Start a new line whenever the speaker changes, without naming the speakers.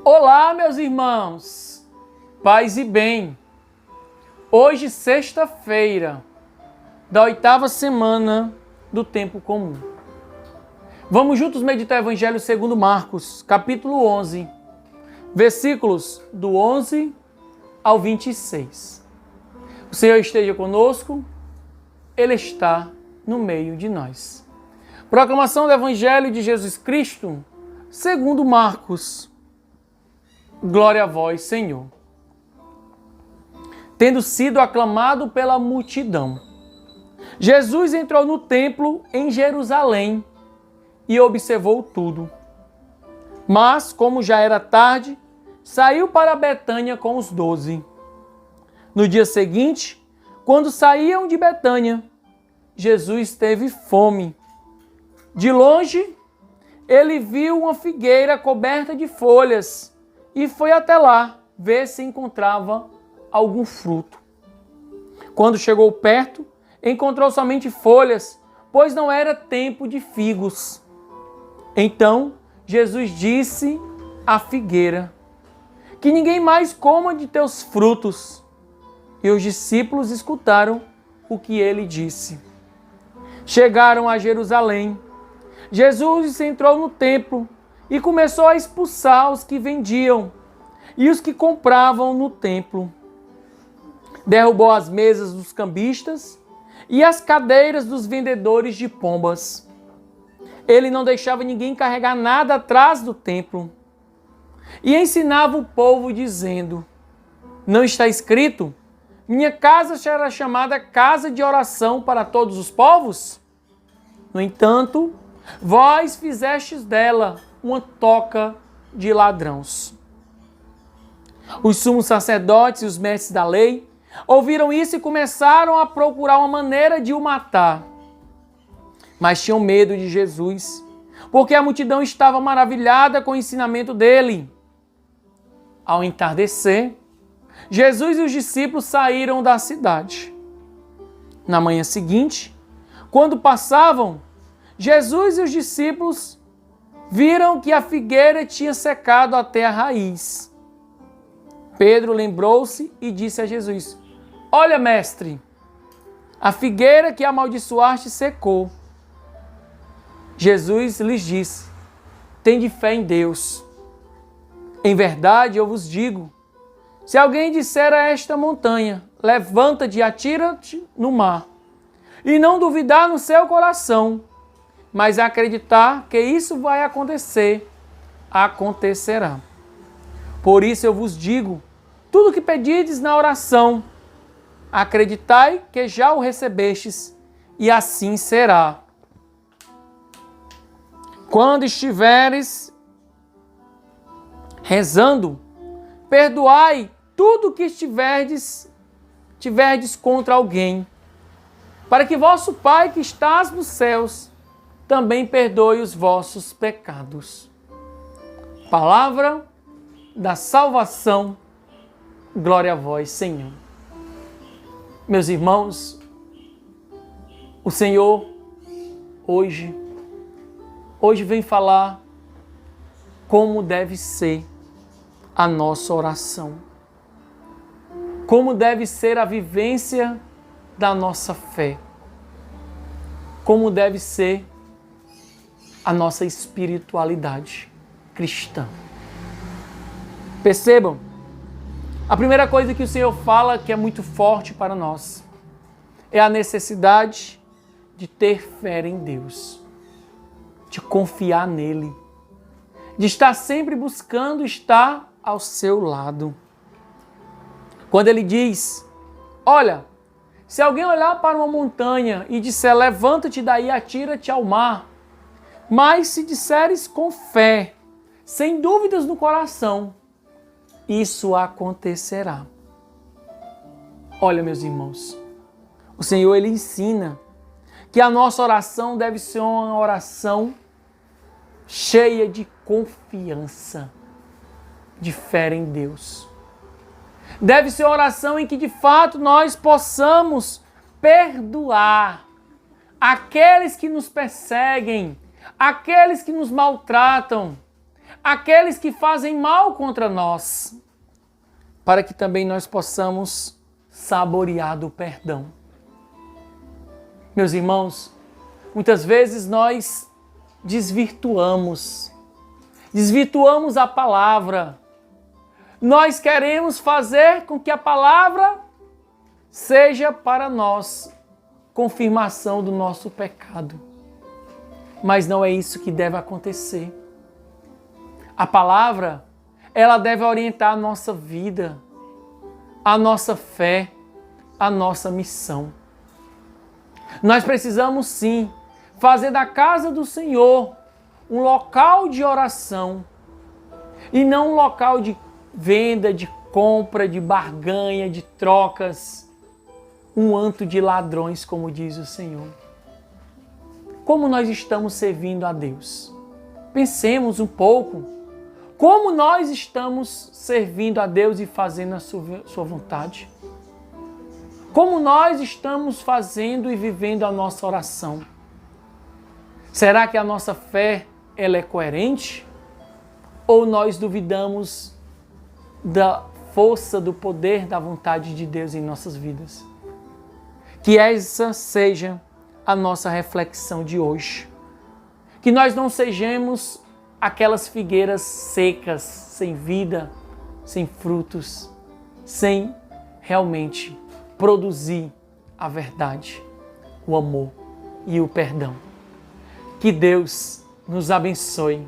Olá, meus irmãos, paz e bem. Hoje, sexta-feira, da 8ª semana do tempo comum. Vamos juntos meditar o Evangelho segundo Marcos, capítulo 11, versículos do 11 ao 26. O Senhor esteja conosco, Ele está no meio de nós. Proclamação do Evangelho de Jesus Cristo, segundo Marcos. Glória a vós, Senhor. Tendo sido aclamado pela multidão, Jesus entrou no templo em Jerusalém e observou tudo. Mas, como já era tarde, saiu para Betânia com os 12. No dia seguinte, quando saíam de Betânia, Jesus teve fome. De longe, ele viu uma figueira coberta de folhas e foi até lá ver se encontrava algum fruto. Quando chegou perto, encontrou somente folhas, pois não era tempo de figos. Então, Jesus disse à figueira: que ninguém mais coma de teus frutos. E os discípulos escutaram o que ele disse. Chegaram a Jerusalém. Jesus entrou no templo e começou a expulsar os que vendiam e os que compravam no templo. Derrubou as mesas dos cambistas e as cadeiras dos vendedores de pombas. Ele não deixava ninguém carregar nada atrás do templo. E ensinava o povo dizendo: não está escrito, minha casa será chamada casa de oração para todos os povos? No entanto, vós fizestes dela uma toca de ladrões. Os sumos sacerdotes e os mestres da lei ouviram isso e começaram a procurar uma maneira de o matar. Mas tinham medo de Jesus, porque a multidão estava maravilhada com o ensinamento dele. Ao entardecer, Jesus e os discípulos saíram da cidade. Na manhã seguinte, quando passavam, Jesus e os discípulos viram que a figueira tinha secado até a raiz. Pedro lembrou-se e disse a Jesus: olha, mestre, a figueira que amaldiçoaste secou. Jesus lhes disse: tende fé em Deus. Em verdade, eu vos digo, se alguém disser a esta montanha, levanta-te e atira-te no mar, e não duvidar no seu coração, mas acreditar que isso vai acontecer, acontecerá. Por isso eu vos digo, tudo o que pedirdes na oração, acreditai que já o recebestes, e assim será. Quando estiveres rezando, perdoai tudo o que tiverdes contra alguém, para que vosso Pai que estás nos céus também perdoe os vossos pecados. Palavra da salvação, glória a vós, Senhor. Meus irmãos, o Senhor hoje vem falar como deve ser a nossa oração, como deve ser a vivência da nossa fé, como deve ser a nossa espiritualidade cristã. Percebam, a primeira coisa que o Senhor fala que é muito forte para nós é a necessidade de ter fé em Deus, de confiar nele, de estar sempre buscando estar ao seu lado. Quando ele diz: olha, se alguém olhar para uma montanha e disser levanta-te daí e atira-te ao mar, mas se disseres com fé, sem dúvidas no coração, isso acontecerá. Olha, meus irmãos, o Senhor ele ensina que a nossa oração deve ser uma oração cheia de confiança, de fé em Deus. Deve ser uma oração em que de fato nós possamos perdoar aqueles que nos perseguem, aqueles que nos maltratam, aqueles que fazem mal contra nós, para que também nós possamos saborear do perdão. Meus irmãos, muitas vezes nós desvirtuamos a palavra. Nós queremos fazer com que a palavra seja para nós confirmação do nosso pecado. Mas não é isso que deve acontecer. A palavra, ela deve orientar a nossa vida, a nossa fé, a nossa missão. Nós precisamos sim fazer da casa do Senhor um local de oração e não um local de venda, de compra, de barganha, de trocas, um antro de ladrões, como diz o Senhor. Como nós estamos servindo a Deus? Pensemos um pouco. Como nós estamos servindo a Deus e fazendo a sua vontade? Como nós estamos fazendo e vivendo a nossa oração? Será que a nossa fé ela é coerente? Ou nós duvidamos da força, do poder, da vontade de Deus em nossas vidas? Que essa seja a nossa reflexão de hoje. Que nós não sejamos aquelas figueiras secas, sem vida, sem frutos, sem realmente produzir a verdade, o amor e o perdão. Que Deus nos abençoe